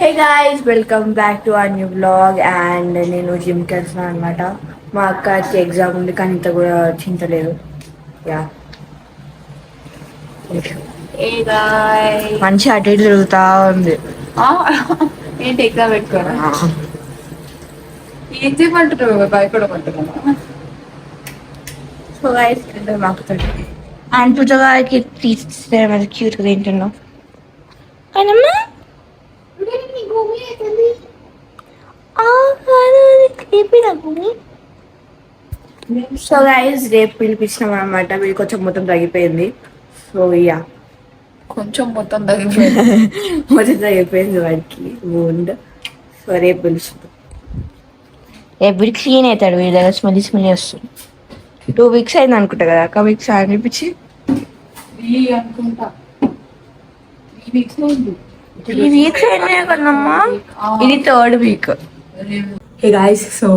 Hey guys welcome back to our new blog and నేను జిమ్కి వెళ్తున్నాను అనమాట. మా అక్కకి ఎగ్జామ్ ఉంది కానీ ఇంత కూడా చింతలేదు. యా ఏ గాయ్ మంచి అటు ఇటు తిరుగుతా ఉంది. ఏంటి ఎగ్జామ్ పెట్టుకోరా? ఏం చేయమంటున్నావు? భయపడమంటున్నావా? సో గాయ్స్ మాకు అండ్ పుట్టగాకి తీస్తే మరి క్యూట్గా తింటున్నాం. అయినమ్మా సో గైస్ రేపు పిలిపించినాం అనమాట. వీళ్ళు కొంచెం మొత్తం తగ్గిపోయింది. సో ఇయా కొంచెం మొత్తం తగ్గిపోయింది. మొత్తం తగ్గిపోయింది వాడికి wound. సో రేపు పిలుస్తుంది. రేపు క్లీన్ అవుతాడు. వీడి దగ్గర స్మెల్ వస్తుంది. 2 weeks అయింది అనుకుంటా కదా అక్క. వీక్స్ అనిపించి అనుకుంటా 3 weeks అయింది. 3 weeks అయినాయి కదమ్మా. ఇది 3rd week. Hey guys, so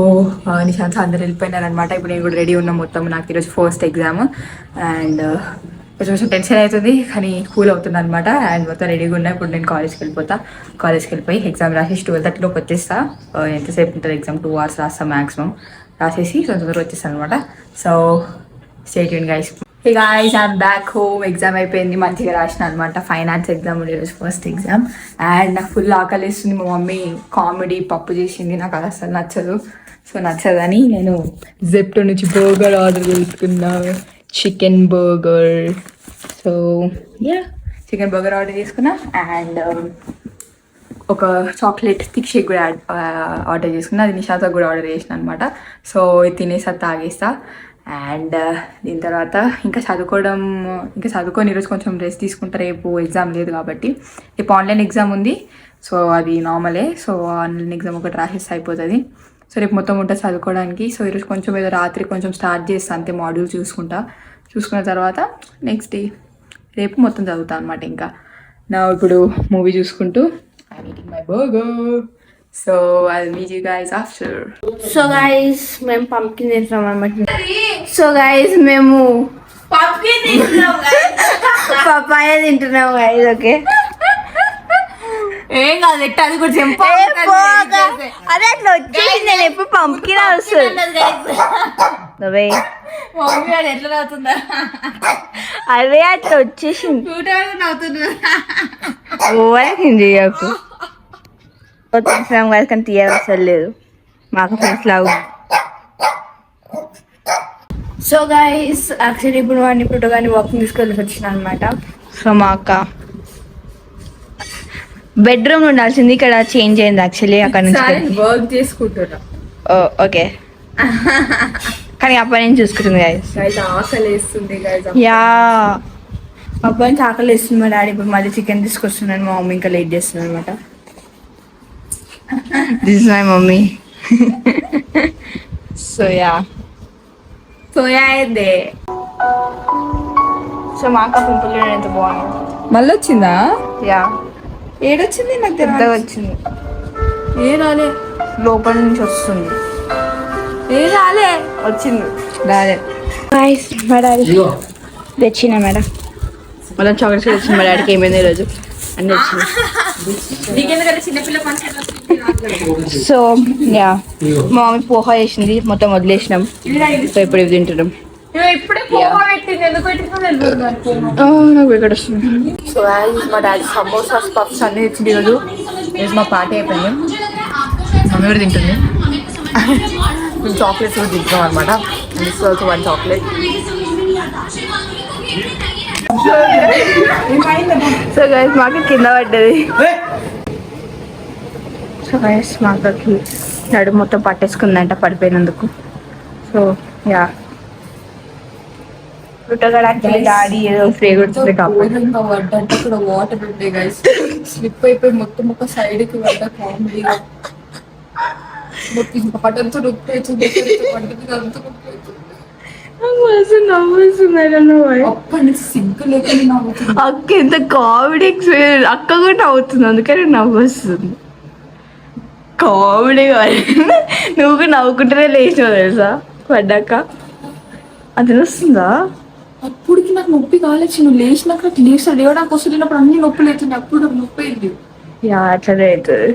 Nishant అందరు వెళ్ళిపోయినారు అనమాట. ఇప్పుడు నేను కూడా రెడీ ఉన్నా మొత్తం. నాకు ఈరోజు ఫస్ట్ ఎగ్జామ్ అండ్ కొంచెం టెన్షన్ అవుతుంది కానీ కూల్ అవుతుంది అనమాట. అండ్ మొత్తం రెడీగా ఉన్నా. ఇప్పుడు నేను కాలేజ్కి వెళ్ళిపోతా. కాలేజ్కి వెళ్ళిపోయి ఎగ్జామ్ రాసేసి 12:30లోకి వచ్చేస్తా. ఎంతసేపు ఉంటుంది ఎగ్జామ్? 2 hours రాస్తా మ్యాక్సిమం. రాసేసి తొందరగా వచ్చేస్తాను అనమాట. So stay tune guys. Hey guys, I'm back home. Exam అయిపోయింది, మంచిగా రాసిన అనమాట. ఫైనాన్స్ ఎగ్జామ్ ఉండే రోజు ఫస్ట్ ఎగ్జామ్. అండ్ నాకు ఫుల్ ఆకలిస్తుంది. మా మమ్మీ కామెడీ పప్పు చేసింది, నాకు అది అసలు నచ్చదు. సో నచ్చదని నేను జెప్టో నుంచి బర్గర్ ఆర్డర్ చేసుకున్నా. Chicken burger. So yeah chicken burger order చేసుకున్నా. అండ్ ఒక చాక్లెట్ థిక్ షేక్ కూడా ఆర్డర్ చేసుకున్నా. అది నిషాతో కూడా ఆర్డర్ చేసిన అనమాట. సో ఇది తినేసా, తాగేస్తా. అండ్ దీని తర్వాత ఇంకా చదువుకొని ఈరోజు కొంచెం రెస్ట్ తీసుకుంటా. రేపు ఎగ్జామ్ లేదు కాబట్టి. రేపు ఆన్లైన్ ఎగ్జామ్ ఉంది. సో అది నార్మలే. సో ఆన్లైన్ ఎగ్జామ్ ఒకటి రాసేస్తే అయిపోతుంది. సో రేపు మొత్తం ఉంటుంది చదువుకోవడానికి. సో ఈరోజు కొంచెం ఏదో రాత్రి కొంచెం స్టార్ట్ చేస్తా అంతే. మాడ్యూల్ చూసుకున్న తర్వాత నెక్స్ట్ డే రేపు మొత్తం చదువుతా అనమాట. ఇంకా నా ఇప్పుడు మూవీ చూసుకుంటూ I'm eating my burger. So I'll meet you guys after. So guys మేము పంప్కిన్ తింటున్నాం అనమాట. సో గైస్ మేము పంప్కిన్ తింటున్నాం, పపాయ తింటున్నాం గైస్. ఓకే ఏం కాదు, ఎట్ట అది కూడా చెంపా. అదే అట్లా వచ్చేసి నేను ఎప్పుడు పంప్కిన్ వస్తుంది. మమ్మీ అది ఎట్లా అవుతుందా? అదే అట్లా వచ్చేసింది. చేయకు తెలిసినాం కదా కానీ తీయవసరం లేదు. మాకు ఫ్రెండ్స్ లాగా. సో గైస్ యాక్చువల్లీ ఇప్పుడు వాడిని ఇప్పుడు కానీ వాకింగ్ తీసుకెళ్ళి వచ్చిన అనమాట. సో మా అక్క బెడ్రూమ్ ఉండాల్సింది, ఇక్కడ చేంజ్ అయింది యాక్చువల్లీ. అక్కడ నుంచి వర్క్ చేసుకుంటున్నా. ఓకే కానీ అబ్బాయి నేను చూసుకుంటుంది గైస్. ఆకలి వేస్తుంది గైస్. యా అబ్బాయికి ఆకలి వేస్తుంది. మా డాడీ ఇప్పుడు మళ్ళీ చికెన్ తీసుకొస్తున్నాను. మా మమ్మీ ఇంకా లేట్ చేస్తుంది అనమాట. This is my mummy. Soya అయింది. సో మా అక్క పింపుల్ ఎంత బాగుంది. మళ్ళీ వచ్చిందా? యా ఏడొచ్చింది? నాకు పెద్దగా వచ్చింది. ఏ రాలే, లోపల నుంచి వస్తుంది. ఏ రాలే, వచ్చింది రాలే. మా డాడీ తెచ్చిన మేడం మళ్ళీ చాక్లెట్స్ వచ్చింది. మా డాడీకి ఏమైంది ఈరోజు అన్నీ వచ్చింది. సో యా మా మమ్మీ పోహా చేసింది, మొత్తం వదిలేసినాం. సో ఇప్పుడు ఇవి తింటున్నాం. నాకు ఇక్కడ వస్తుంది. సో మా డాడీ సమోసాస్ పఫ్స్ అన్నీ తెచ్చింది ఈరోజు. మా పార్టీ అయిపోయింది. మమ్మీ కూడా తింటుంది. మేము చాక్లెట్స్ కూడా తింటున్నాం అనమాట. This also 1 chocolate. So guys మాకు కింద పడ్డది. సో గైస్ మాకు నడుము మొత్తం పట్టేసుకుందంట పడిపోయినందుకు. సో యా డాడీ ఏదో ఫ్రీ కొడుతుంది కాబట్టి ఇంకా పడ్డంటే అక్కడ వాటర్ ఉంటాయి గైస్. స్లిప్ అయిపోయి మొత్తం ఒక సైడ్కి పడ్డ. కామెడీగా మొత్తం ఇంకా పట్టంతో నొప్పి అవుతుంది. అంత నొప్పి అవుతుంది. అప్పటి నుంచి సిగ్గు లేకుండా నవ్వుతుంది. అక్క ఎంత కామెడీ ఎక్స్పీరియన్స్. అక్క కూడా నవ్వుతుంది, అందుకని నవ్వు వస్తుంది. కామెడీగా నువ్వు నవ్వుకుంటేనే లేచినావు తెలుసా పడ్డాక. అది వస్తుందా? అప్పుడుకి నాకు నొప్పి కాలేச்சு. నువ్వు లేచినాక లేచా లేవడానికి వస్తున్నప్పుడు అన్ని నొప్పి లేచింది. అప్పుడు నాకు నొప్పి అయింది. యా అట్లనే అవుతుంది.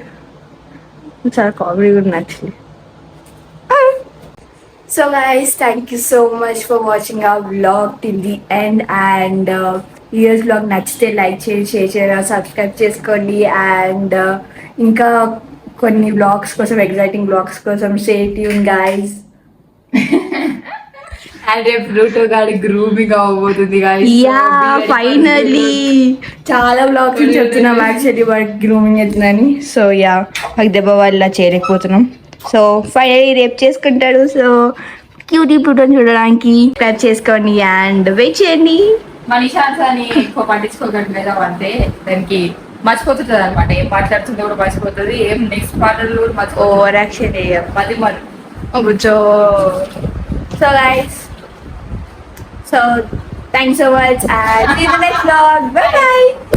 చాలా కామెడీ కూడా నచ్చింది. So guys, thank you so much for watching our vlog till the end, and ఈరోజు vlog నచ్చితే లైక్ చేయండి, షేర్ చేయరా, సబ్స్క్రైబ్ చేసుకోండి, అండ్ ఇంకా కొన్ని vlogs కోసం, ఎగ్జైటింగ్ vlogs కోసం stay tuned guys. అండ్ రేపు ప్లూటో గాడి గ్రూమింగ్ అవ్వబోతుంది guys. యా ఫైనలీ చాలా vlogs నుంచి చెప్తున్నాం యాక్చువల్లీ వాడికి గ్రూమింగ్ అవుతుందని. సో యా మాకు దెబ్బ వల్ల చేరకపోతున్నాం. సో ఫైనలీ రేపు చేసుకుంటాడు. సో క్యూటీ ప్లూటోని చూడడానికి సబ్స్క్రైబ్ చేసుకోండి అండ్ వెయిట్ చేయండి. మనీషాన్స్ అని ఎక్కువ పట్టించుకోకండి లేదా అంటే దానికి మర్చిపోతుంది అనమాట. ఏం మాట్లాడుతుందో కూడా మర్చిపోతుంది, ఏం నెక్స్ట్ పాటలు కూడా మర్చిపోతుంది. ఓవర్ యాక్షన్ పది మరి కూర్చో. So guys, so thanks so much and see you in the next vlog. Bye bye.